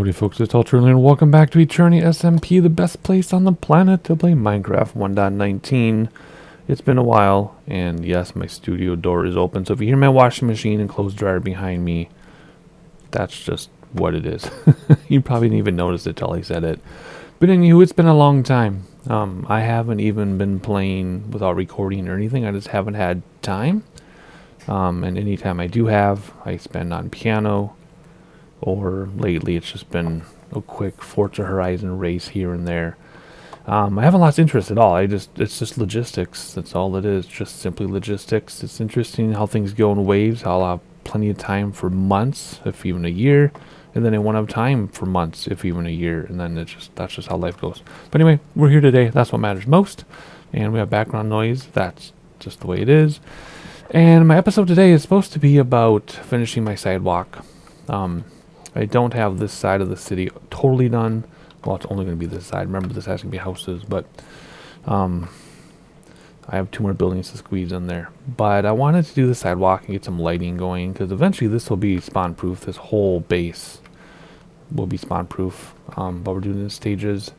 Howdy folks, it's R3D and welcome back to Eternia SMP, the best place on the planet to play Minecraft 1.19. It's been a while, and yes, my studio door is open, so if you hear my washing machine and clothes dryer behind me, that's just what it is. You probably didn't even notice it till I said it. But anywho, it's been a long time. I haven't even been playing without recording or anything, I just haven't had time. And anytime I do have, I spend on piano. Or lately it's just been a quick Forza Horizon race here and there. I haven't lost interest at all. It's just logistics. That's all it is. Just simply logistics. It's interesting how things go in waves. I'll have plenty of time for months, if even a year, and then I won't have time for months, if even a year, and then that's just how life goes. But anyway, we're here today. That's what matters most. And we have background noise. That's just the way it is. And my episode today is supposed to be about finishing my sidewalk. I don't have this side of the city totally done. Well, it's only going to be this side. Remember, this has to be houses, but I have 2 more buildings to squeeze in there. But I wanted to do the sidewalk and get some lighting going, because eventually this will be spawn-proof. This whole base will be spawn-proof, but we're doing it in stages.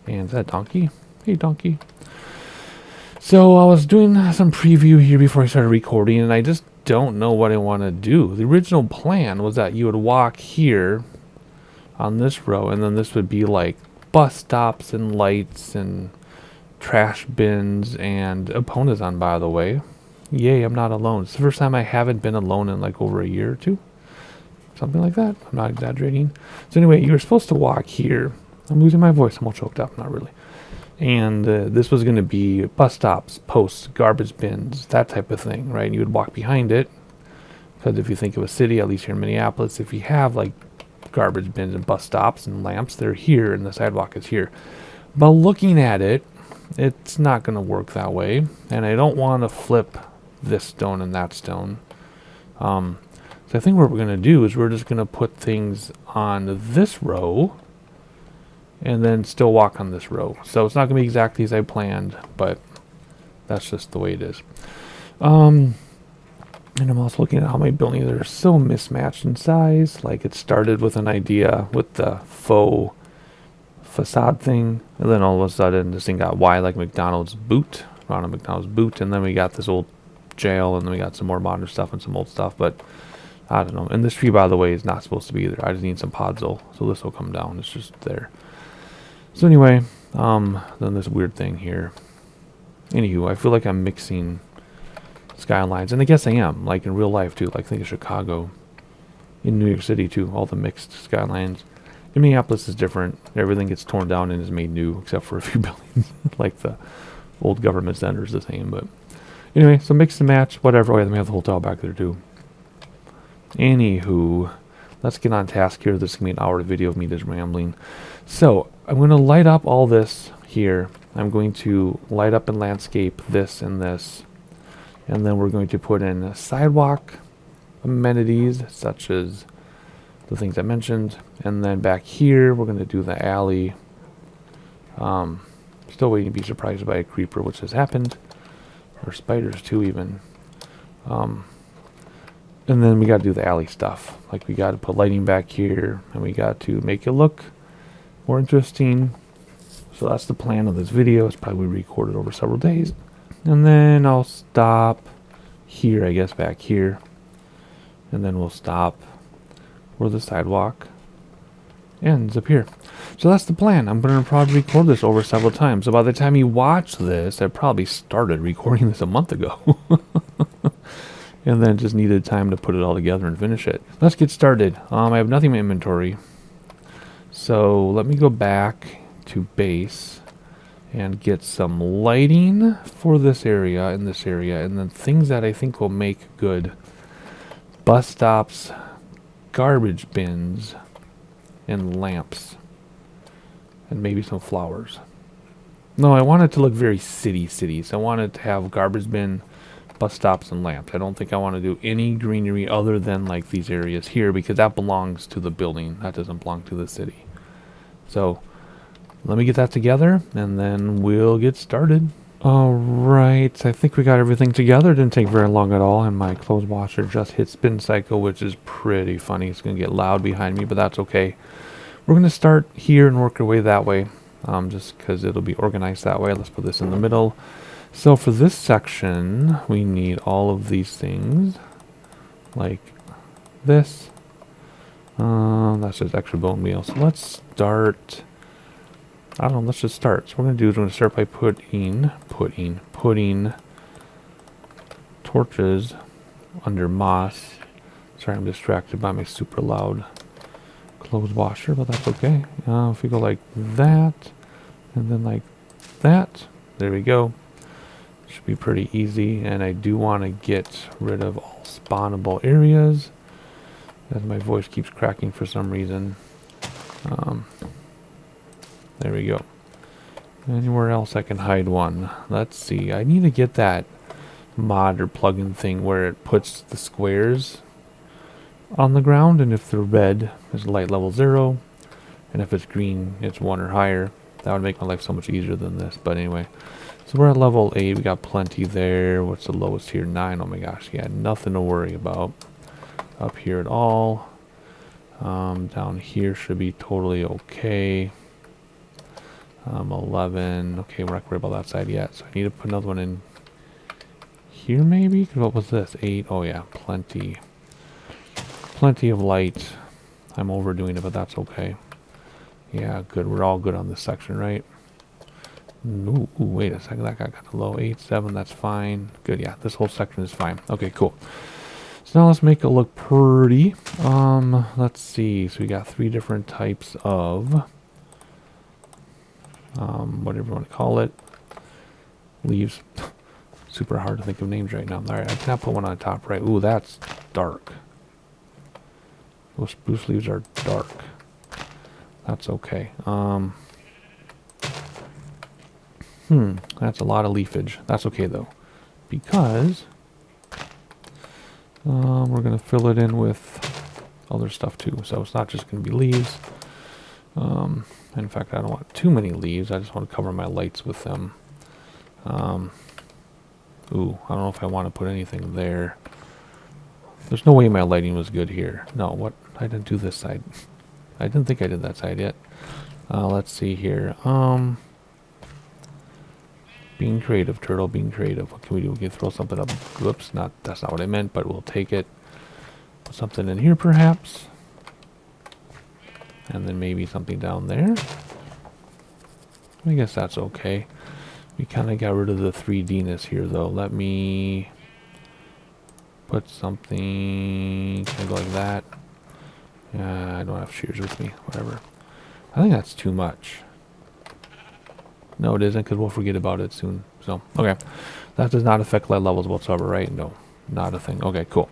And is that Donkey? Hey, Donkey. So I was doing some preview here before I started recording, and I just don't know what I want to do. The original plan was that you would walk here on this row, and then this would be like bus stops and lights and trash bins, and Epona's on, by the way. Yay, I'm not alone. It's the first time I haven't been alone in like over a year or 2. Something like that. I'm not exaggerating. So anyway, you were supposed to walk here. I'm losing my voice. I'm all choked up. Not really. And this was going to be bus stops, posts, garbage bins, that type of thing, right? And you would walk behind it, because if you think of a city, at least here in Minneapolis, if you have like garbage bins and bus stops and lamps, they're here and the sidewalk is here. But looking at it, it's not going to work that way. And I don't want to flip this stone and that stone. So I think what we're going to do is we're just going to put things on this row and then still walk on this row. So it's not going to be exactly as I planned, but that's just the way it is. And I'm also looking at how my buildings are so mismatched in size. Like, it started with an idea with the faux facade thing, and then all of a sudden this thing got wide like McDonald's boot, Ronald McDonald's boot, and then we got this old jail, and then we got some more modern stuff and some old stuff, but I don't know. And this tree, by the way, is not supposed to be either. I just need some podzol, so this will come down. It's just there. So anyway, then this weird thing here. Anywho, I feel like I'm mixing skylines, and I guess I am, like in real life too. Like, think of Chicago, in New York City too, all the mixed skylines. In Minneapolis is different. Everything gets torn down and is made new, except for a few buildings. Like the old government center is the same, but anyway, so mix and match, whatever. Oh yeah, then we have the hotel back there too. Anywho, let's get on task here. This is going to be an hour video of me just rambling. So, I'm going to light up all this here. I'm going to light up and landscape this and this. And then we're going to put in sidewalk amenities, such as the things I mentioned. And then back here, we're going to do the alley. Still waiting to be surprised by a creeper, which has happened. Or spiders too, even. And then we got to do the alley stuff. Like, we got to put lighting back here, and we got to make it look more interesting. So that's the plan of this video. It's probably recorded over several days. And then I'll stop here, I guess, back here. And then we'll stop where the sidewalk ends up here. So that's the plan. I'm going to probably record this over several times. So by the time you watch this, I probably started recording this a month ago. And then just needed time to put it all together and finish it. Let's get started. I have nothing in my inventory. So let me go back to base and get some lighting for this area and this area. And then things that I think will make good bus stops, garbage bins, and lamps. And maybe some flowers. No, I want it to look very city. So I want it to have garbage bin, bus stops, and lamps. I don't think I want to do any greenery other than like these areas here, because that belongs to the building. That doesn't belong to the city. So let me get that together and then we'll get started. Alright, I think we got everything together. Didn't take very long at all, and my clothes washer just hit spin cycle, which is pretty funny. It's going to get loud behind me, but that's okay. we're going to start here and work our way that way, just because it'll be organized that way. Let's put this in the middle. So for this section, we need all of these things, like this. That's just extra bone meal. So let's start. I don't know. Let's just start. So what we're going to do is we're going to start by putting torches under moss. Sorry, I'm distracted by my super loud clothes washer, but that's okay. If we go like that, and then like that, there we go. Should be pretty easy. And I do want to get rid of all spawnable areas, as my voice keeps cracking for some reason. There we go. Anywhere else I can hide one? Let's see. I need to get that mod or plugin thing where it puts the squares on the ground, and if they're red, it's light level 0, and if it's green, it's 1 or higher. That would make my life so much easier than this. But anyway, so we're at level 8. We got plenty there. What's the lowest here? 9. Oh my gosh. Yeah, nothing to worry about up here at all. Down here should be totally okay. 11. Okay, we're not worried about that side yet. So I need to put another one in here maybe? What was this? 8. Oh yeah, plenty of light. I'm overdoing it, but that's okay. Yeah, good. We're all good on this section, right? Ooh, wait a second. That got kind of low. 8, 7. That's fine. Good. Yeah, this whole section is fine. Okay, cool. So now let's make it look pretty. Let's see. So we got 3 different types of whatever you want to call it. Leaves. Super hard to think of names right now. Alright, I cannot put one on top, right? Ooh, that's dark. Those spruce leaves are dark. That's okay. That's a lot of leafage. That's okay though, because we're gonna fill it in with other stuff too. So it's not just gonna be leaves. In fact, I don't want too many leaves. I just want to cover my lights with them. Ooh, I don't know if I want to put anything there. There's no way my lighting was good here. No, what? I didn't do this side. I didn't think I did that side yet. Let's see here. Being creative, turtle, being creative. What can we do? We can throw something up. Whoops, that's not what I meant, but we'll take it. Put something in here perhaps. And then maybe something down there. I guess that's okay. We kind of got rid of the 3D-ness here though. Let me put something, can I go like that? I don't have shears with me, whatever. I think that's too much. No, it isn't, because we'll forget about it soon. So, okay. That does not affect light levels whatsoever, right? No, not a thing. Okay, cool.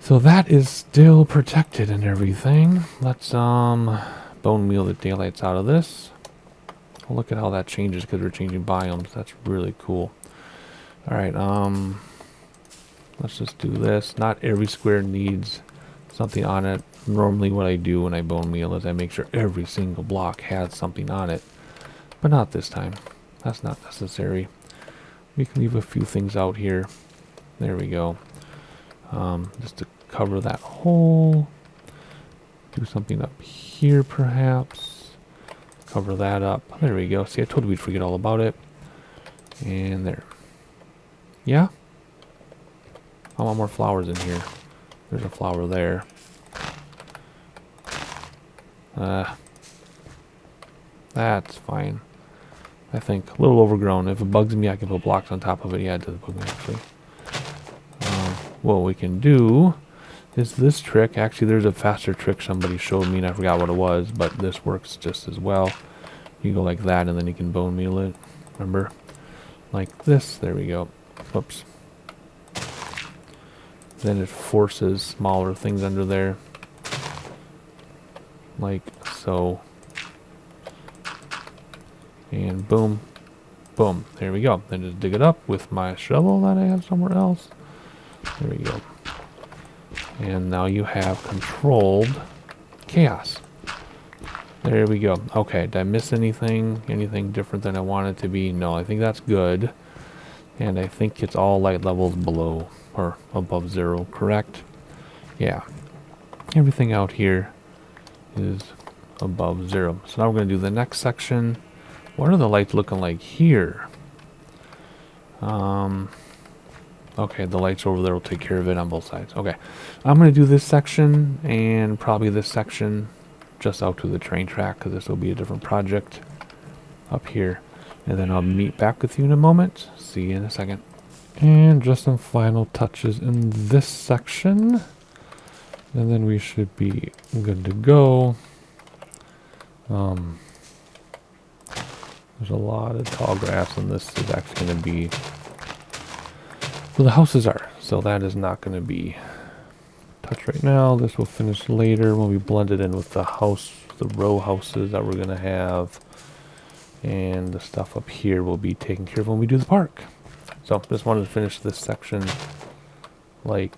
So that is still protected and everything. Let's bone meal the daylights out of this. Well, look at how that changes because we're changing biomes. That's really cool. Alright, let's just do this. Not every square needs something on it. Normally what I do when I bone meal is I make sure every single block has something on it. But not this time. That's not necessary. We can leave a few things out here. There we go. Just to cover that hole. Do something up here perhaps. Cover that up. There we go. See, I told you we'd forget all about it. And there. Yeah? I want more flowers in here. There's a flower there. That's fine. I think a little overgrown. If it bugs me, I can put blocks on top of it. Yeah, it does bug me actually. What we can do is this trick. Actually, there's a faster trick somebody showed me, and I forgot what it was, but this works just as well. You go like that, and then you can bone meal it. Remember? Like this. There we go. Whoops. Then it forces smaller things under there. Like so. And boom. Boom. There we go. Then just dig it up with my shovel that I have somewhere else. There we go. And now you have controlled chaos. There we go. Okay, did I miss anything? Anything different than I want it to be? No, I think that's good. And I think it's all light levels below or above 0, correct? Yeah. Everything out here is above 0. So now we're going to do the next section. What are the lights looking like here? Okay, the lights over there will take care of it on both sides. Okay, I'm going to do this section and probably this section just out to the train track, because this will be a different project up here. And then I'll meet back with you in a moment. See you in a second. And just some final touches in this section. And then we should be good to go. There's a lot of tall grass, and this is actually going to be where the houses are. So that is not going to be touched right now. This will finish later when we blend it in with the house, the row houses that we're going to have. And the stuff up here will be taken care of when we do the park. So just wanted to finish this section like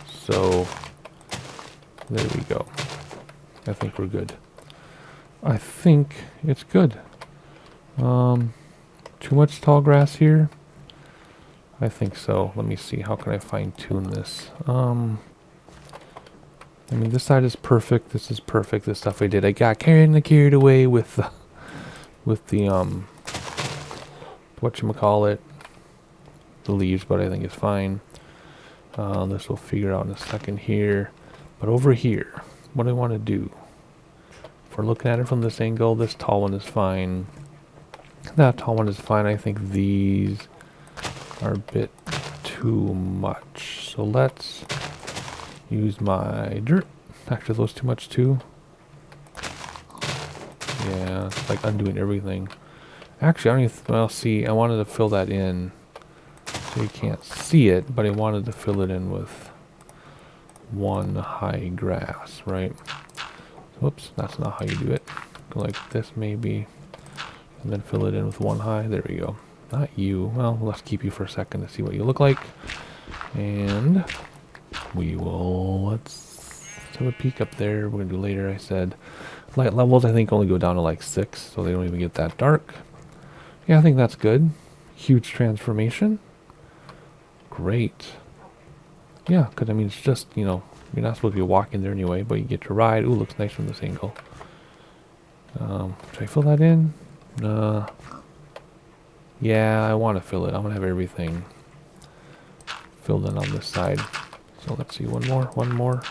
so. There we go. I think we're good. I think it's good. Too much tall grass here? I think so. Let me see. How can I fine tune this? I mean, this side is perfect. This is perfect. The stuff I did. I got carried away with the whatchamacallit, the leaves, but I think it's fine. This we'll figure out in a second here. But over here, what do I want to do? If we're looking at it from this angle, this tall one is fine. That tall one is fine. I think these are a bit too much. So let's use my dirt. Actually, those too much too. Yeah, it's like undoing everything. Actually, I don't even, well, see, I wanted to fill that in so you can't see it, but I wanted to fill it in with one high grass, right? Whoops, that's not how you do it. Go like this maybe, and then fill it in with one high. There we go. Not you. Well, let's keep you for a second to see what you look like. And we will, let's have a peek up there. We're going to do later, I said. Light levels, I think, only go down to like 6, so they don't even get that dark. Yeah, I think that's good. Huge transformation. Great. Yeah, because I mean, it's just, you know, you're not supposed to be walking there anyway, but you get to ride. Ooh, looks nice from this angle. Should I fill that in? Yeah, I want to fill it. I'm going to have everything filled in on this side. So let's see, one more.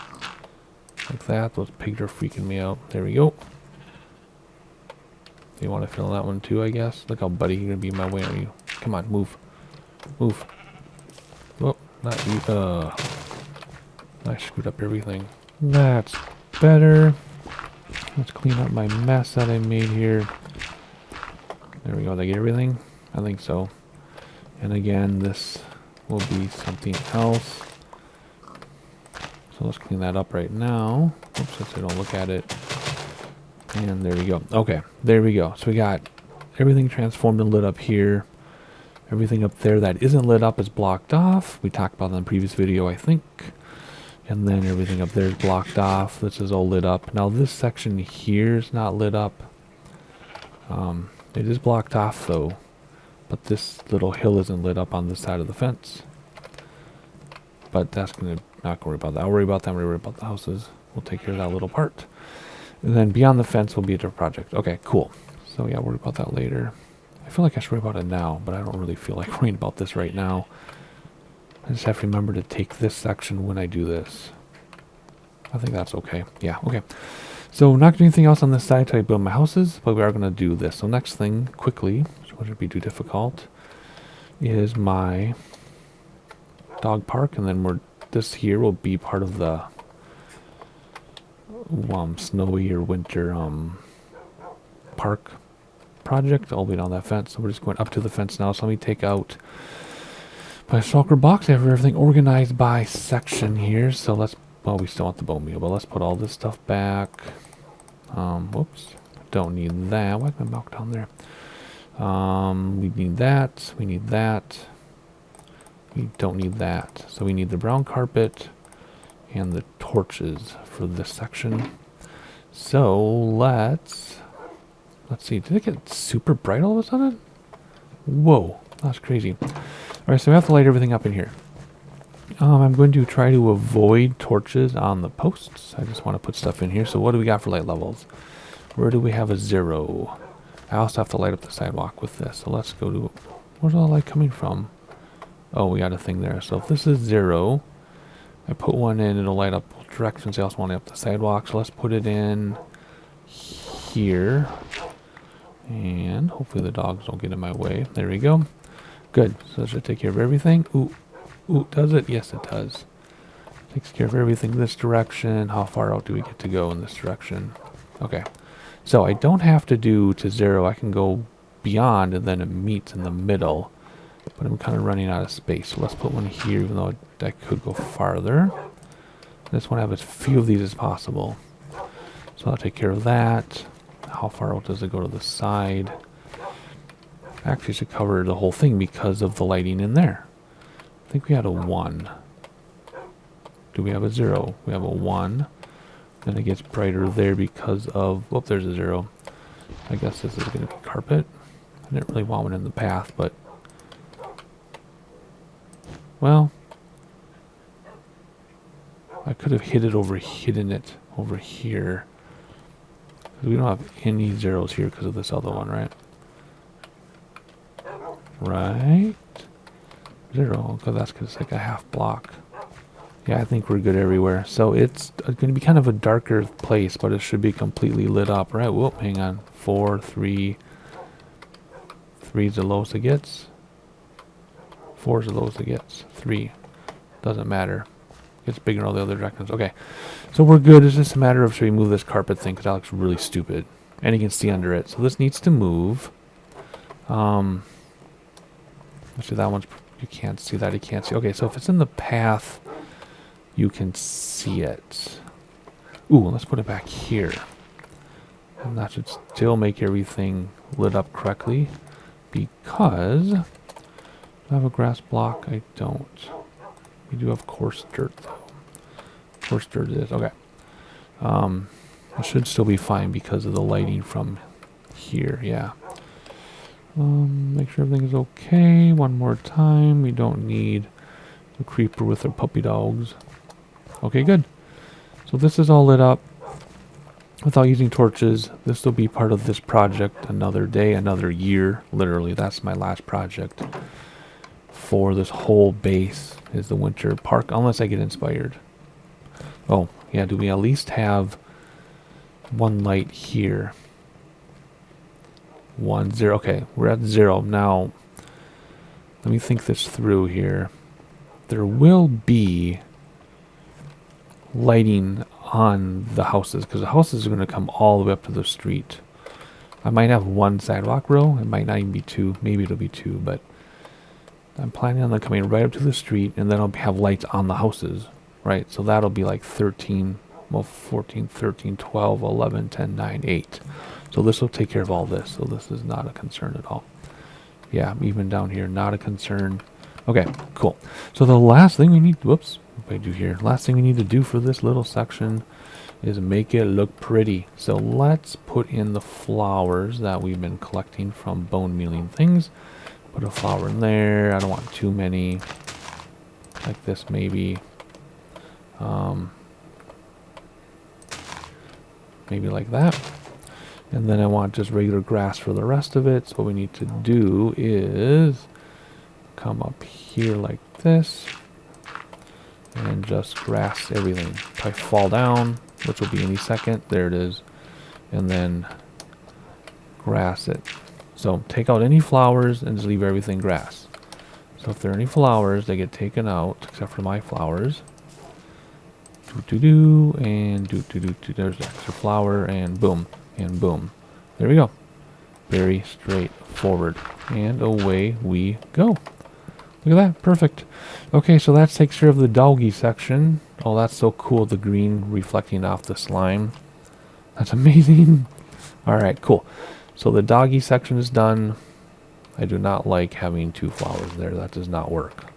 Like that. Those pigs are freaking me out. There we go. You want to fill in that one too, I guess? Look how buddy you're going to be in my way, aren't you? Come on, move. Move. Whoop, not you. I screwed up everything. That's better. Let's clean up my mess that I made here. There we go. Did I get everything? I think so. And again, this will be something else. So let's clean that up right now. Oops, let's say don't look at it. And there we go. Okay, there we go. So we got everything transformed and lit up here. Everything up there that isn't lit up is blocked off. We talked about that in the previous video, I think. And then everything up there is blocked off. This is all lit up. Now this section here is not lit up. It is blocked off though. But this little hill isn't lit up on this side of the fence. But that's going to not worry about that. I'll worry about that. I'll worry about the houses. We'll take care of that little part. And then beyond the fence will be a different project. Okay, cool. So yeah, I'll worry about that later. I feel like I should worry about it now, but I don't really feel like worrying about this right now. I just have to remember to take this section when I do this. I think that's okay. Yeah, okay. So not going to do anything else on this side till I build my houses, but we are going to do this. So next thing, quickly, which wouldn't be too difficult, is my dog park. And then this here will be part of the snowy or winter park project all the way down that fence. So we're just going up to the fence now. So let me take out my shulker box. I have everything organized by section here. So let's, well, we still want the bone meal, but let's put all this stuff back. Whoops, don't need that. Why is my milk down there? We need that. We need that. We don't need that. So we need the brown carpet and the torches for this section. So let's see. Did it get super bright all of a sudden? Whoa, that's crazy. All right, so we have to light everything up in here. I'm going to try to avoid torches on the posts. I just want to put stuff in here. So what do we got for light levels? Where do we have a 0? I also have to light up the sidewalk with this. So let's go to, where's all the light coming from? Oh, we got a thing there. So if this is 0, I put one in, it'll light up both directions. I also want to light up the sidewalk. So let's put it in here. And hopefully the dogs don't get in my way. There we go. Good. So that should take care of everything. Ooh, does it? Yes, it does. Takes care of everything this direction. How far out do we get to go in this direction? Okay. So I don't have to do to 0. I can go beyond and then it meets in the middle. But I'm kind of running out of space. So let's put one here, even though I could go farther. I just want to have as few of these as possible. So I'll take care of that. How far out does it go to the side? Actually, should cover the whole thing because of the lighting in there. I think we had a 1. Do we have a 0? We have a 1. Then it gets brighter there because of... Oh, there's a 0. I guess this is going to be carpet. I didn't really want one in the path, but... Well... I could have hidden it over here. We don't have any 0s here because of this other one, right? Right? 0, because that's because it's like a half block. Yeah, I think we're good everywhere. So it's going to be kind of a darker place, but it should be completely lit up, right? Whoop, hang on. 4, 3. 3 is the lowest it gets. 4 is the lowest it gets. 3. Doesn't matter. Gets bigger in all the other directions. Okay. So we're good. It's just a matter of should we move this carpet thing, because that looks really stupid. And you can see under it. So this needs to move. Actually, that one's... You can't see that. You can't see. Okay, so if it's in the path, you can see it. Ooh, let's put it back here. And that should still make everything lit up correctly. Because... Do I have a grass block? I don't. We do have coarse dirt, though. Coarse dirt it is. Okay. It should still be fine because of the lighting from here. Yeah. Make sure everything is okay. One more time. We don't need the creeper with our puppy dogs. Okay, good. So this is all lit up without using torches. This will be part of this project another day, another year. Literally, that's my last project for this whole base is the winter park, unless I get inspired. Oh, yeah, do we at least have one light here? 1, 0. Okay, we're at 0. Now, let me think this through here. There will be lighting on the houses, because the houses are going to come all the way up to the street. I might have 1 sidewalk row. It might not even be 2. Maybe it'll be 2, but I'm planning on them coming right up to the street, and then I'll have lights on the houses, right? So that'll be like 13, well, 14, 13, 12, 11, 10, 9, 8. So this will take care of all this. So this is not a concern at all. Yeah, even down here, not a concern. Okay, cool. So the last thing we need, whoops, what do I do here? Last thing we need to do for this little section is make it look pretty. So let's put in the flowers that we've been collecting from bone mealing things. Put a flower in there. I don't want too many. Like this, maybe. Maybe like that. And then I want just regular grass for the rest of it. So what we need to do is come up here like this. And just grass everything. If I fall down, which will be any second, there it is. And then grass it. So take out any flowers and just leave everything grass. So if there are any flowers, they get taken out, except for my flowers. Do-do-do, and do-do-do-do. There's the extra flower, and boom, and boom. There we go. Very straightforward. And away we go. Look at that. Perfect. Okay, so that takes care of the doggy section. Oh, that's so cool, the green reflecting off the slime. That's amazing. Alright, cool. So the doggy section is done. I do not like having 2 flowers there. That does not work.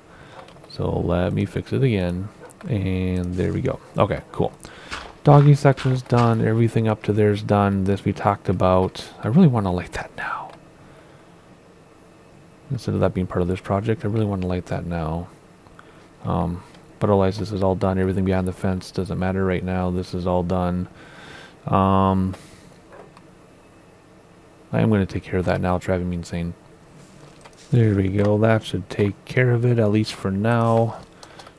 So let me fix it again. And there we go. Okay, cool. Doggy section is done. Everything up to there is done. This we talked about. I really want to light that now. Instead of that being part of this project, I really want to light that now. But otherwise, this is all done. Everything behind the fence doesn't matter right now. This is all done. I am going to take care of that now. It's driving me insane. There we go. That should take care of it, at least for now,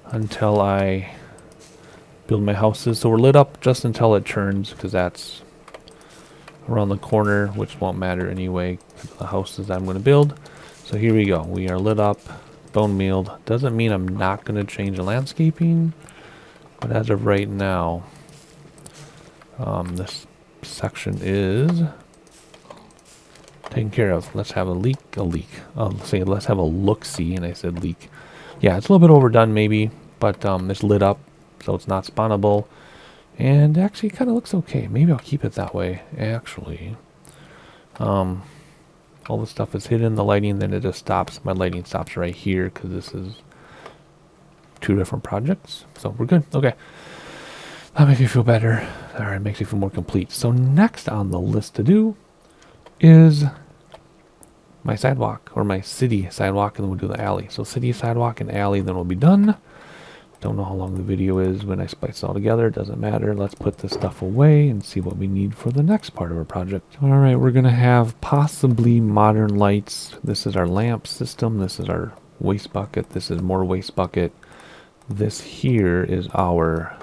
until I build my houses. So we're lit up just until it turns, because that's around the corner, which won't matter anyway, the houses I'm going to build. So here we go. We are lit up, bone mealed. Doesn't mean I'm not going to change the landscaping, but as of right now, this section is taken care of. Let's have a leak. Say let's have a look-see, and I said leak. Yeah, it's a little bit overdone maybe, but it's lit up, so it's not spawnable. And actually, it kind of looks okay. Maybe I'll keep it that way, actually. All the stuff is hidden, the lighting, then it just stops. My lighting stops right here, because this is 2 different projects. So we're good. Okay. That makes me feel better. Alright, makes me feel more complete. So next on the list to do is my sidewalk, or my city sidewalk, and then we'll do the alley. So city sidewalk and alley, then we'll be done. Don't know how long the video is when I splice it all together. It doesn't matter. Let's put this stuff away and see what we need for the next part of our project. Alright, we're going to have possibly modern lights. This is our lamp system. This is our waste bucket. This is more waste bucket. This here is our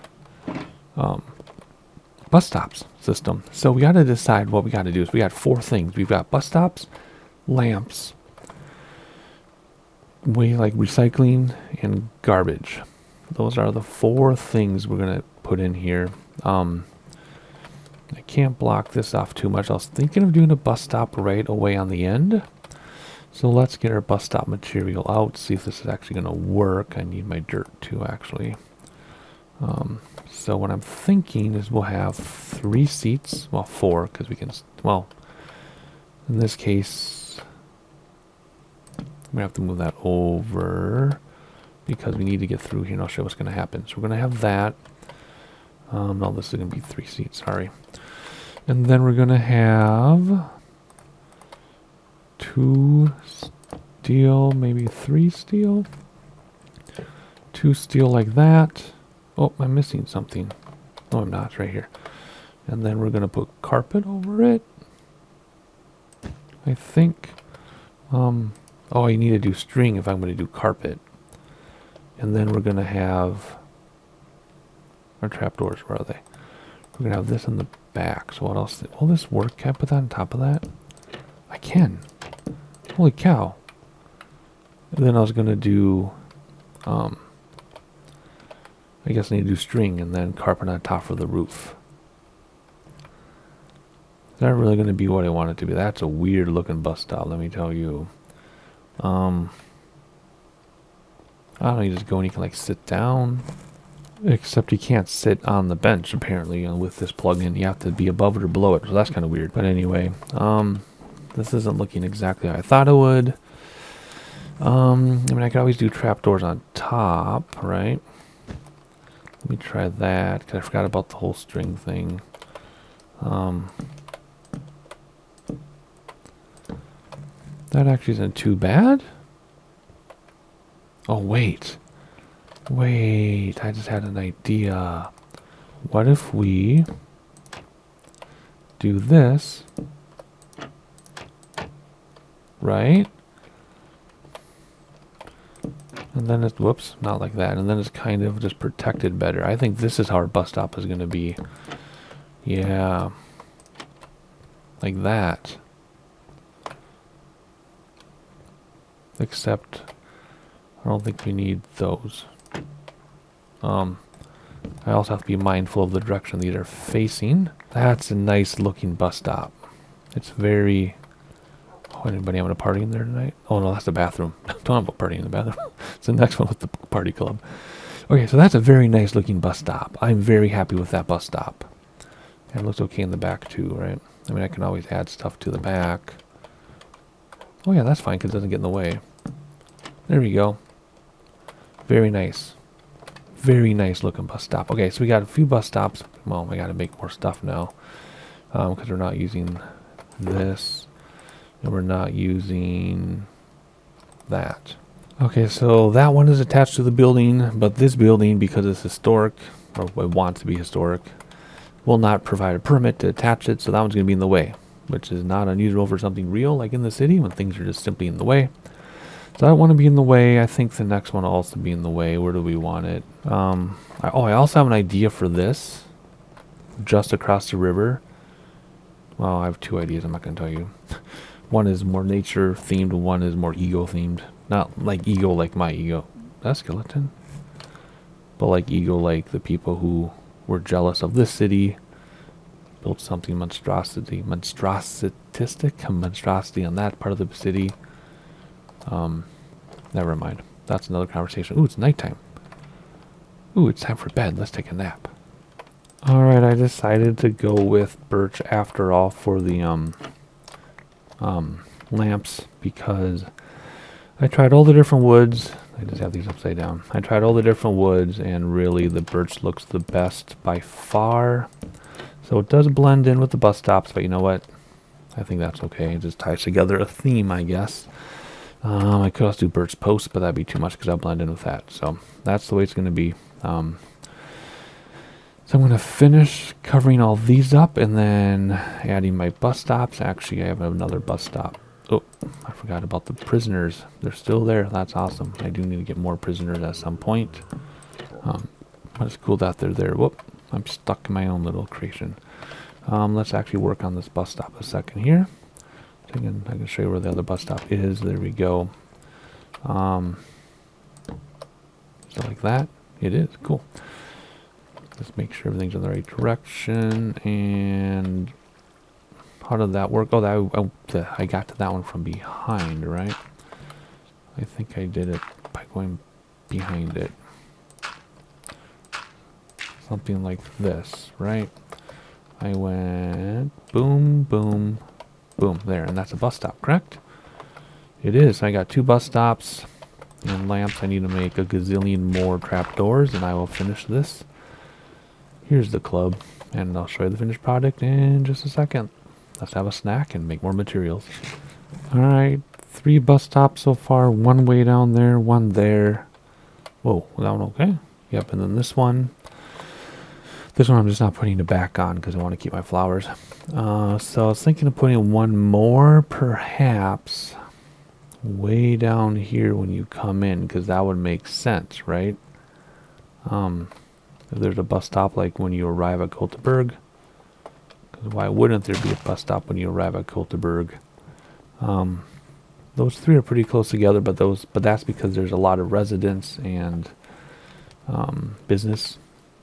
bus stops system. So we got to decide what we got to do. Is we got 4 things. We've got bus stops, lamps, recycling, and garbage. Those are the 4 things we're going to put in here. I can't block this off too much. I was thinking of doing a bus stop right away on the end. So let's get our bus stop material out, see if this is actually going to work. I need my dirt too, actually. So what I'm thinking is we'll have 3 seats. Well, 4, because we can, well, in this case, we have to move that over, because we need to get through here, and I'll show what's going to happen. So we're going to have that. No, this is going to be 3 seats, sorry. And then we're going to have 2 steel, maybe 3 steel. 2 steel like that. Oh, I'm missing something. No, I'm not. It's right here. And then we're going to put carpet over it, I think. Oh, I need to do string if I'm going to do carpet. And then we're going to have our trapdoors. Where are they? We're going to have this in the back. So what else? Will this work? Can I put that on top of that? I can. Holy cow. And then I was going to do, I guess I need to do string and then carpet on top of the roof. Is that really going to be what I want it to be? That's a weird looking bus stop, let me tell you. I don't know, you just go and you can like sit down. Except you can't sit on the bench apparently with this plug-in. You have to be above it or below it, so that's kind of weird. But anyway, this isn't looking exactly how I thought it would. I mean, I could always do trapdoors on top, right? Let me try that, because I forgot about the whole string thing. That actually isn't too bad. Oh, wait. Wait, I just had an idea. What if we do this, right? And then it's, whoops, not like that. And then it's kind of just protected better. I think this is how our bus stop is going to be. Yeah. Like that. Except I don't think we need those. I also have to be mindful of the direction these are facing. That's a nice looking bus stop. It's very... Oh, anybody having a party in there tonight? Oh no, that's the bathroom. Don't have a party in the bathroom. It's the next one with the party club. Okay, so that's a very nice looking bus stop. I'm very happy with that bus stop. And it looks okay in the back too, right? I mean, I can always add stuff to the back. Oh yeah, that's fine because it doesn't get in the way. There we go. Very nice. Very nice looking bus stop. Okay, so we got a few bus stops. Well, I got to make more stuff now because we're not using this and we're not using that. Okay, so that one is attached to the building, but this building, because it's historic, or it wants to be historic, will not provide a permit to attach it, so that one's going to be in the way, which is not unusual for something real, like in the city, when things are just simply in the way. So I don't want to be in the way. I think the next one will also be in the way. Where do we want it? I also have an idea for this, just across the river. Well, I have two ideas, I'm not going to tell you. One is more nature themed, one is more ego themed. Not like ego like my ego. That skeleton? But like ego like the people who were jealous of this city, built something monstrosity on that part of the city. Never mind. That's another conversation. Ooh, it's nighttime. Ooh, it's time for bed. Let's take a nap. Alright, I decided to go with birch after all for the lamps, because I tried all the different woods. I just have these upside down. I tried all the different woods, and really the birch looks the best by far. So it does blend in with the bus stops, but you know what? I think that's okay. It just ties together a theme, I guess. I could also do birch posts, but that'd be too much because I'll blend in with that. So that's the way it's going to be. So I'm going to finish covering all these up and then adding my bus stops. Actually, I have another bus stop. Oh, I forgot about the prisoners. They're still there. That's awesome. I do need to get more prisoners at some point. But it's cool that they're there. Whoop, I'm stuck in my own little creation. Let's actually work on this bus stop a second here. I can show you where the other bus stop is. There we go. So like that. It is. Cool. Let's make sure everything's in the right direction. And how did that work? Oh, I got to that one from behind, right? I think I did it by going behind it. Something like this, right? I went boom, boom, boom, there. And that's a bus stop, correct? It is. I got 2 bus stops and lamps. I need to make a gazillion more trapdoors, and I will finish this. Here's the club, and I'll show you the finished product in just a second. Let's have a snack and make more materials. Alright, 3 bus stops so far. 1 way down there, 1 there. Whoa, that one okay? Yep, and then this one. This one I'm just not putting it back on because I want to keep my flowers. So I was thinking of putting 1 more, perhaps, way down here when you come in, because that would make sense, right? If there's a bus stop like when you arrive at Gothenburg, because why wouldn't there be a bus stop when you arrive at Gothenburg? Those 3 are pretty close together, but that's because there's a lot of residents and business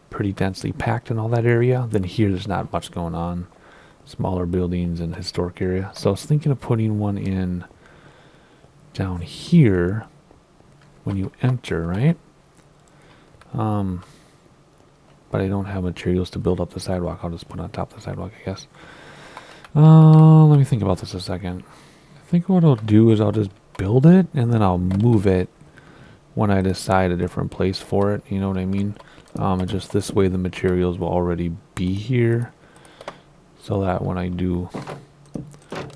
pretty densely packed in all that area. Then here there's not much going on. Smaller buildings and historic area. So I was thinking of putting 1 in down here when you enter, right? But I don't have materials to build up the sidewalk. I'll just put it on top of the sidewalk, I guess. Let me think about this a second. I think what I'll do is I'll just build it and then I'll move it when I decide a different place for it. You know what I mean? And just this way the materials will already be here, so that when I do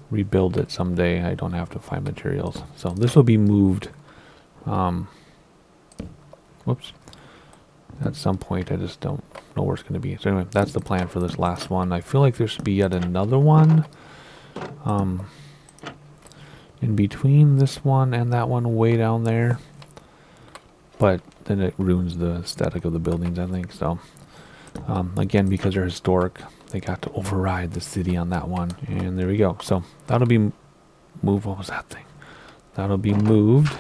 rebuild it someday, I don't have to find materials. So this will be moved. Whoops. At some point, I just don't know where it's going to be. So anyway, that's the plan for this last one. I feel like there should be yet another one in between this one and that one way down there. But then it ruins the aesthetic of the buildings, I think. So again, because they're historic, they got to override the city on that one. And there we go. So that'll be moved. What was that thing? That'll be moved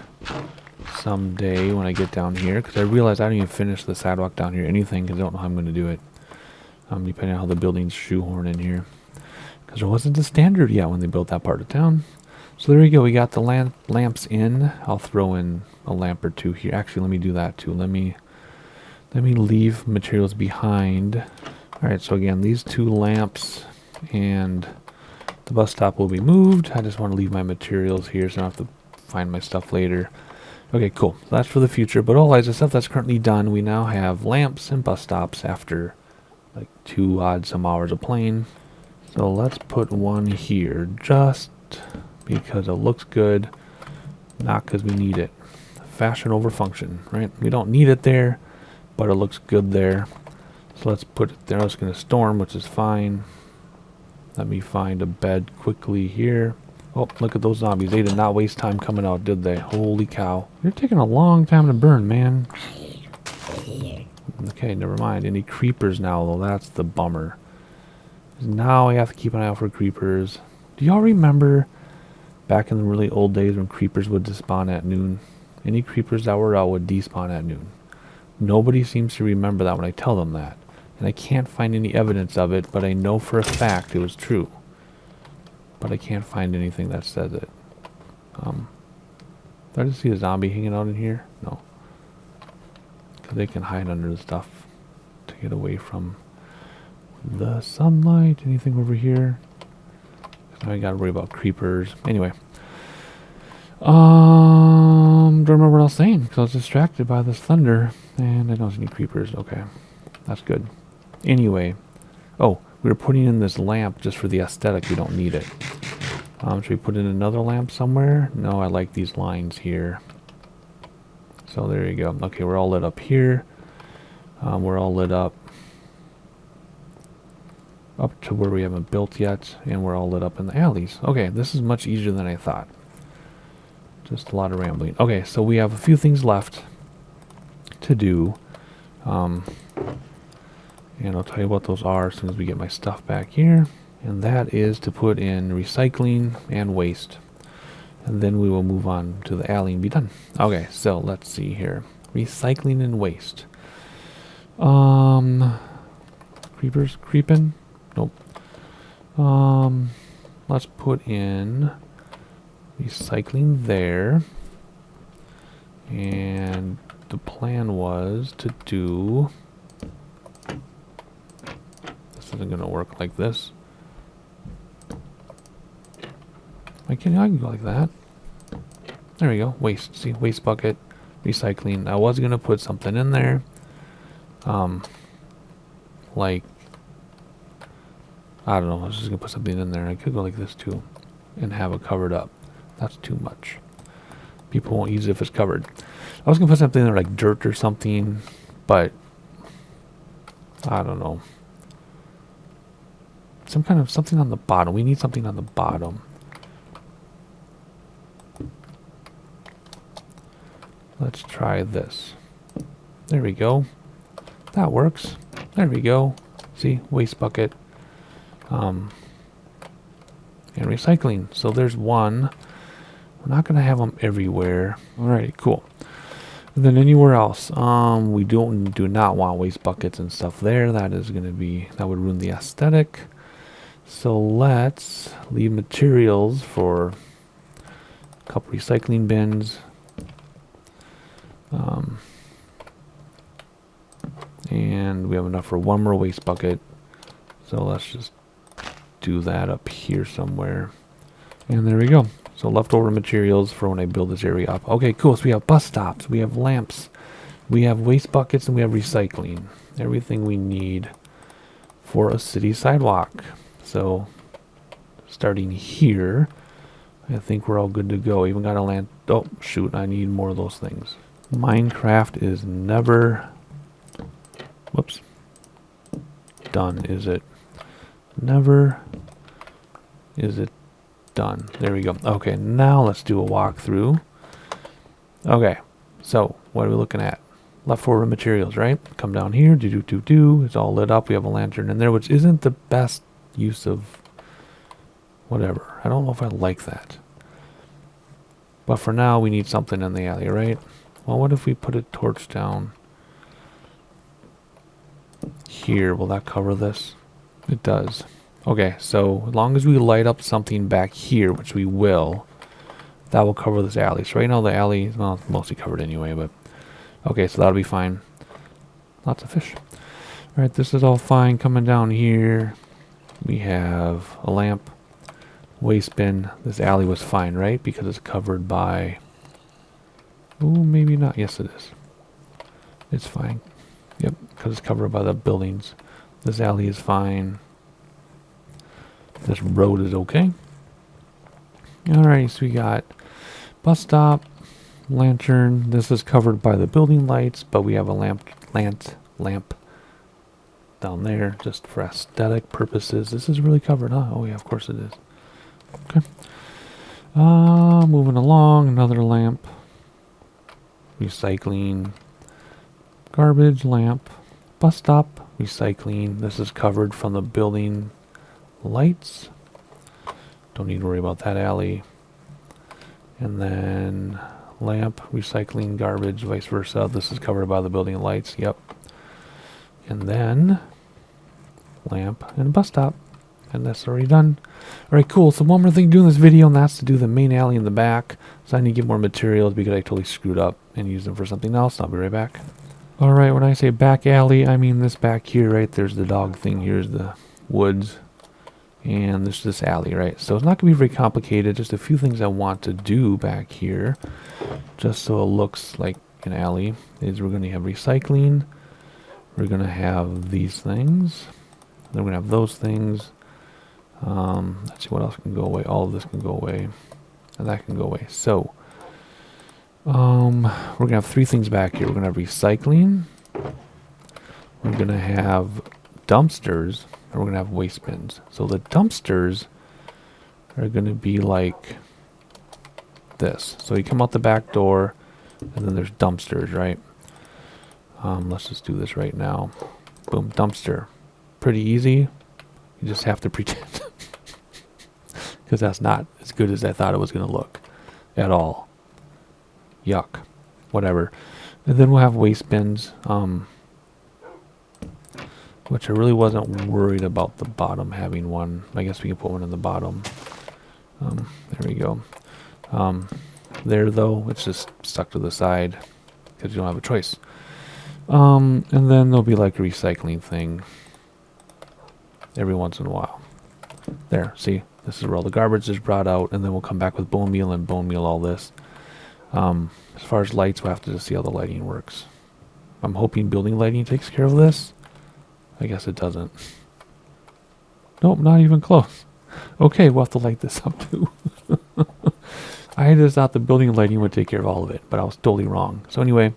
someday when I get down here, because I realize I don't even finish the sidewalk down here anything, because I don't know how I'm going to do it, depending on how the buildings shoehorn in here, because there wasn't a standard yet when they built that part of town. So there we go. We got the lamps in. I'll throw in a lamp or 2 here. Actually, let me do that too. Let me leave materials behind. All right, so again, these 2 lamps and the bus stop will be moved. I just want to leave my materials here so I don't have to find my stuff later. Okay, cool. So that's for the future. But all the stuff that's currently done, we now have lamps and bus stops after like 2 odd some hours of playing. So let's put 1 here just because it looks good, not because we need it. fashion over function, right? We don't need it there, but it looks good there. So let's put it there. It's going to storm, which is fine. Let me find a bed quickly here. Oh, look at those zombies. They did not waste time coming out, did they? Holy cow. You're taking a long time to burn, man. Okay, never mind. Any creepers now, though. That's the bummer. Now I have to keep an eye out for creepers. Do y'all remember back in the really old days when creepers would despawn at noon? Any creepers that were out would despawn at noon. Nobody seems to remember that when I tell them that. And I can't find any evidence of it, but I know for a fact it was true. But I can't find anything that says it. Did I just see a zombie hanging out in here? No. Because they can hide under the stuff to get away from the sunlight. Anything over here? Now I gotta worry about creepers. Anyway. Don't remember what I was saying because I was distracted by this thunder. And I don't see any creepers. Okay. That's good. Anyway. Oh, we were putting in this lamp just for the aesthetic. We don't need it. Should we put in another lamp somewhere? No, I like these lines here. So there you go. Okay, we're all lit up here. We're all lit up to where we haven't built yet. And we're all lit up in the alleys. Okay, this is much easier than I thought. Just a lot of rambling. Okay, so we have a few things left to do. And I'll tell you what those are as soon as we get my stuff back here. And that is to put in recycling and waste. And then we will move on to the alley and be done. Okay, so let's see here. Recycling and waste. Creepers creeping? Nope. Let's put in recycling there. And the plan was to do... This isn't going to work like this. I can go like that. There we go. Waste. See, waste bucket, recycling. I was going to put something in there. Like, I don't know. I was just going to put something in there. I could go like this too and have it covered up. That's too much. People won't use it if it's covered. I was going to put something in there like dirt or something, but I don't know. Something on the bottom. We need something on the bottom. Let's try this. There we go. That works. There we go. See, waste bucket. And recycling. So there's one. We're not going to have them everywhere. Alright, cool. And then anywhere else, we do not want waste buckets and stuff there. That would ruin the aesthetic. So let's leave materials for a couple recycling bins. And we have enough for one more waste bucket. So let's just do that up here somewhere. And there we go. So leftover materials for when I build this area up. Okay, cool. So we have bus stops, we have lamps, we have waste buckets, and we have recycling. Everything we need for a city sidewalk. So starting here, I think we're all good to go. Even got a land. Oh, shoot. I need more of those things. Minecraft is never... Whoops. Done, is it? Never is it done. There we go. Okay, now let's do a walkthrough. Okay, so what are we looking at? Leftover materials, right? Come down here. Do. It's all lit up. We have a lantern in there, which isn't the best use of whatever. I don't know if I like that. But for now, we need something in the alley, right? Well, what if we put a torch down here? Will that cover this? It does. Okay, so as long as we light up something back here, which we will, that will cover this alley. So right now the alley is, well, mostly covered anyway, but okay, so that'll be fine. Lots of fish. All right, this is all fine. Coming down here, we have a lamp, waste bin. This alley was fine, right? Because it's covered by... Oh, maybe not. Yes, it is. It's fine. Yep, because it's covered by the buildings. This alley is fine. This road is okay. Alright, so we got bus stop, Lantern. This is covered by the building lights, but we have a lamp down there just for aesthetic purposes. This is really covered, huh? Oh yeah, of course it is. Okay. Moving along, another lamp. Recycling. Garbage, lamp. Bus stop, recycling. This is covered from the building lights. Don't need to worry about that alley. And then lamp, recycling, garbage, vice versa. This is covered by the building lights. Yep. And then lamp and bus stop. And that's already done. Alright, cool. So one more thing to do in this video, and that's to do the main alley in the back. So I need to get more materials because I totally screwed up and used them for something else. I'll be right back. Alright, when I say back alley, I mean this back here, right? There's the dog thing. Here's the woods. And there's this alley, right? So it's not going to be very complicated. Just a few things I want to do back here, just so it looks like an alley, is we're going to have recycling. We're going to have these things. Then we're going to have those things. Let's see what else can go away. All of this can go away. And that can go away. So, we're going to have three things back here. We're going to have recycling. We're going to have dumpsters. And we're going to have waste bins. So the dumpsters are going to be like this. So you come out the back door, and then there's dumpsters, right? Let's just do this right now. Boom, dumpster. Pretty easy. You just have to pretend. Because that's not as good as I thought it was going to look at all. Yuck. Whatever. And then we'll have waste bins, which I really wasn't worried about the bottom having one. I guess we can put one in the bottom. There we go. There, though, it's just stuck to the side because you don't have a choice. And then there'll be like a recycling thing every once in a while. There, see? This is where all the garbage is brought out, and then we'll come back with bone meal and bone meal all this. As far as lights, we'll have to just see how the lighting works. I'm hoping building lighting takes care of this. I guess it doesn't. Nope, not even close. Okay, we'll have to light this up too. I just thought the building lighting would take care of all of it, but I was totally wrong. So anyway,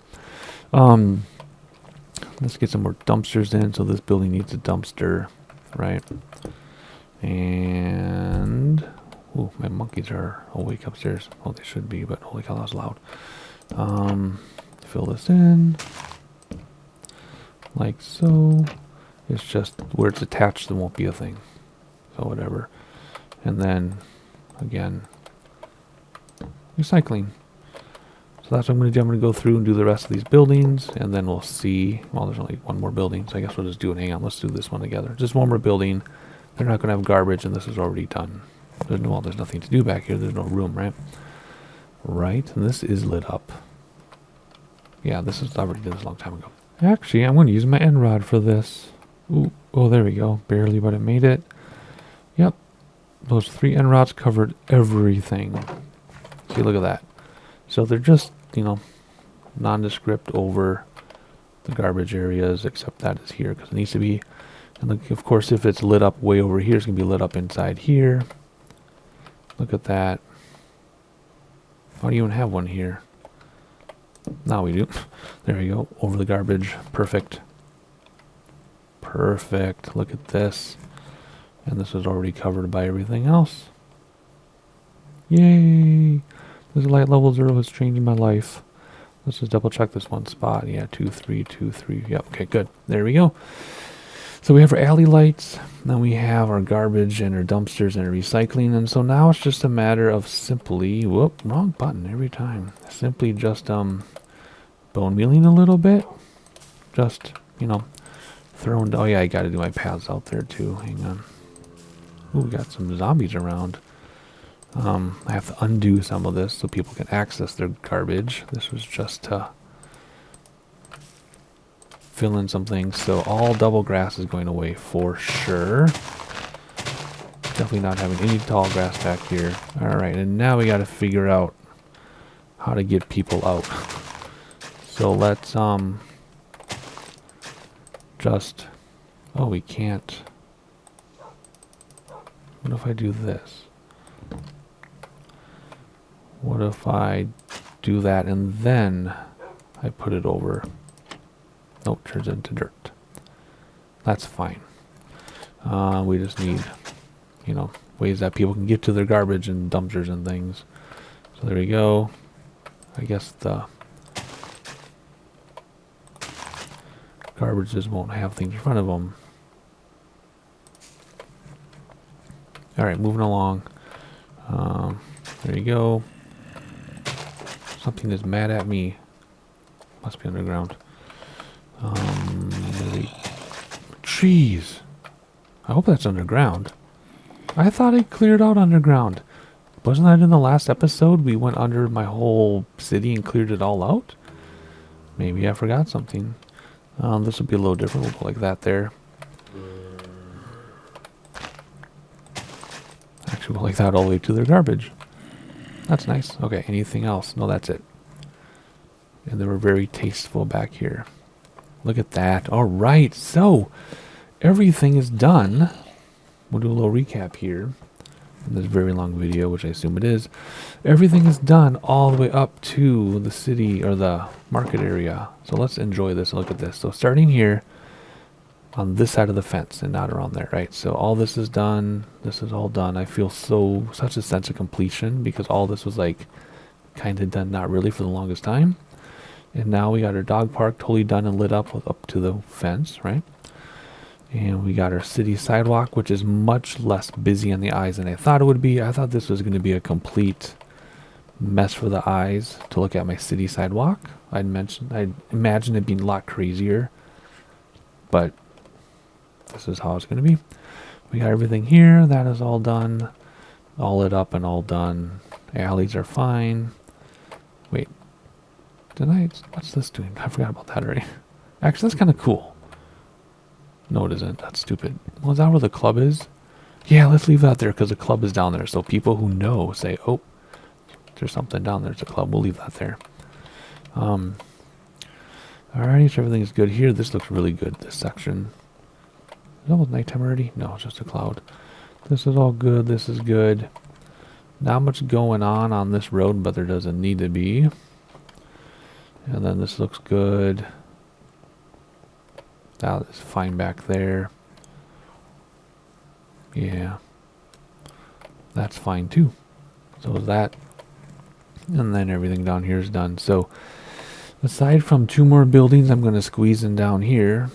let's get some more dumpsters in. So this building needs a dumpster, right? And ooh, my monkeys are awake upstairs. Well, they should be, but holy cow, that was loud. Fill this in like so. It's just where it's attached, there won't be a thing. So whatever. And then again, recycling. So that's what I'm going to do. I'm going to go through and do the rest of these buildings, and then we'll see. Well, there's only one more building, so I guess we'll just do it. Hang on, let's do this one together. Just one more building. They're not going to have garbage, and this is already done. There's nothing to do back here. There's no room, right? Right, and this is lit up. Yeah, this is already did this a long time ago. Actually, I'm going to use my end rod for this. Ooh, oh, there we go. Barely, but it made it. Yep. Those 3 end rods covered everything. See, look at that. So they're just, nondescript over the garbage areas, except that is here because it needs to be. And look, of course, if it's lit up way over here, it's going to be lit up inside here. Look at that. Why do you even have one here? Now we do. There we go. Over the garbage. Perfect. Perfect. Look at this. And this is already covered by everything else. Yay! This light level 0 is changing my life. Let's just double check this one spot. Yeah, 2, 3, 2, 3. Yep, okay, good. There we go. So we have our alley lights. Then we have our garbage and our dumpsters and our recycling. And so now it's just a matter of simply, whoop, wrong button every time. Simply just bone mealing a little bit. Just, throwing, oh yeah, I got to do my paths out there too. Hang on. Ooh, we got some zombies around. I have to undo some of this so people can access their garbage. This was just to fill in some things. So all double grass is going away for sure. Definitely not having any tall grass back here. Alright, and now we got to figure out how to get people out. So let's just, oh, we can't. What if I do this? What if I do that, and then I put it over. Nope, turns into dirt. That's fine. We just need, you know, ways that people can get to their garbage and dumpsters and things. So there we go. I guess the garbages won't have things in front of them. Alright, moving along. There you go. Something is mad at me. Must be underground. Trees. I hope that's underground. I thought I cleared out underground. Wasn't that in the last episode? We went under my whole city and cleared it all out? Maybe I forgot something. This will be a little different. We'll go like that there. Actually, we'll like that all the way to their garbage. That's nice. Okay, anything else? No, that's it. And they were very tasteful back here. Look at that. All right, so everything is done. We'll do a little recap here in this very long video, which I assume it is. Everything is done all the way up to the city or the market area. So let's enjoy this and look at this. So starting here on this side of the fence and not around there, right? So all this is done. This is all done. I feel such a sense of completion because all this was like kind of done, not really, for the longest time. And now we got our dog park totally done and lit up to the fence, right? And we got our city sidewalk, which is much less busy on the eyes than I thought it would be. I thought this was going to be a complete mess for the eyes to look at my city sidewalk. I'd imagine it being a lot crazier, but this is how it's going to be. We got everything here. That is all done. All lit up and all done. Alleys are fine. Wait. What's this doing? I forgot about that already. Actually, that's kind of cool. No, it isn't. That's stupid. Well, is that where the club is? Yeah, let's leave that there because the club is down there. So people who know say, oh, there's something down there. It's a club. We'll leave that there. Alrighty, so everything is good here. This looks really good, this section. Is it almost nighttime already? No, it's just a cloud. This is all good. This is good. Not much going on this road, but there doesn't need to be. And then this looks good. That is fine back there. Yeah. That's fine too. So is that. And then everything down here is done. So aside from 2 more buildings, I'm going to squeeze in down here.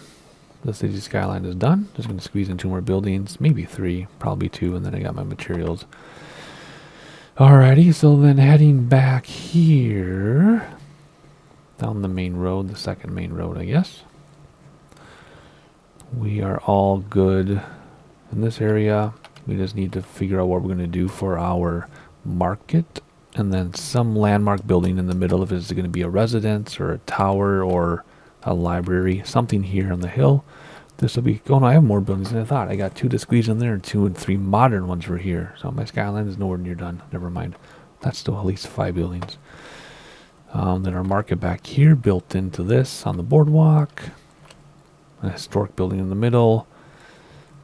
The city skyline is done. Just going to squeeze in 2 more buildings. Maybe 3. Probably 2. And then I got my materials. Alrighty. So then heading back here. Down the main road. The second main road, I guess. We are all good in this area. We just need to figure out what we're going to do for our market. And then some landmark building in the middle of it is going to be a residence or a tower or a library. Something here on the hill. This will be... Oh no, I have more buildings than I thought. I got 2 to squeeze in there and 2 and 3 modern ones for here. So my skyline is nowhere near done. Never mind. That's still at least 5 buildings. Then our market back here built into this on the boardwalk. A historic building in the middle.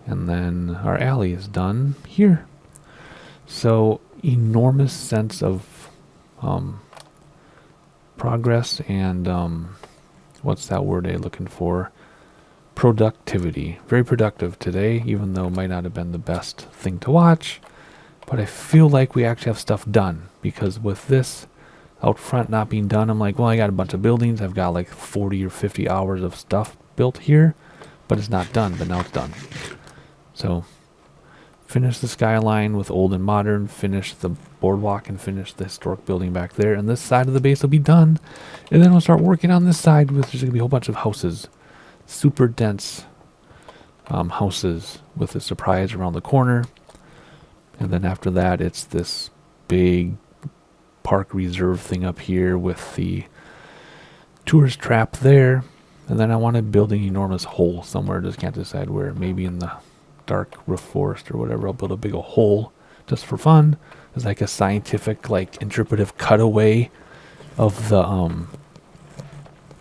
And then our alley is done here. So enormous sense of progress and what's that word I'm looking for? Productivity. Very productive today, even though it might not have been the best thing to watch. But I feel like we actually have stuff done. Because with this out front not being done, I'm like, well, I got a bunch of buildings. I've got like 40 or 50 hours of stuff built here. But it's not done, but now it's done. So finish the skyline with old and modern, finish the boardwalk, and finish the historic building back there. And this side of the base will be done. And then we'll start working on this side with there's going to be a whole bunch of houses. Super dense houses with a surprise around the corner. And then after that, it's this big park reserve thing up here with the tourist trap there. And then I want to build an enormous hole somewhere. Just can't decide where. Maybe in the dark roof forest or whatever. I'll build a big old hole just for fun. It's like a scientific, like interpretive cutaway of the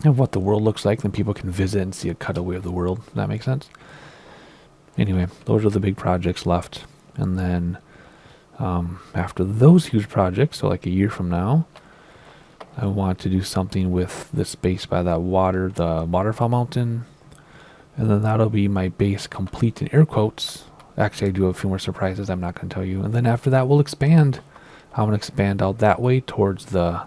of what the world looks like. Then people can visit and see a cutaway of the world. Does that make sense? Anyway, those are the big projects left. And then after those huge projects, so like a year from now, I want to do something with the space by that water, the waterfall mountain. And then that'll be my base complete in air quotes. Actually, I do have a few more surprises I'm not going to tell you. And then after that, we'll expand. I'm going to expand out that way towards the,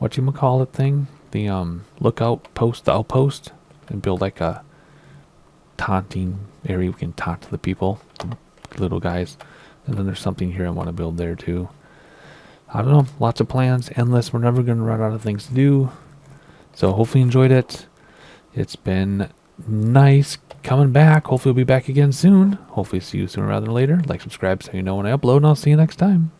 whatchamacallit thing? The lookout post, the outpost. And build like a taunting area we can taunt to the people, the little guys. And then there's something here I want to build there too. I don't know, lots of plans, endless. We're never going to run out of things to do. So hopefully you enjoyed it. It's been nice coming back. Hopefully we'll be back again soon. Hopefully see you sooner rather than later. Like, subscribe so you know when I upload, and I'll see you next time.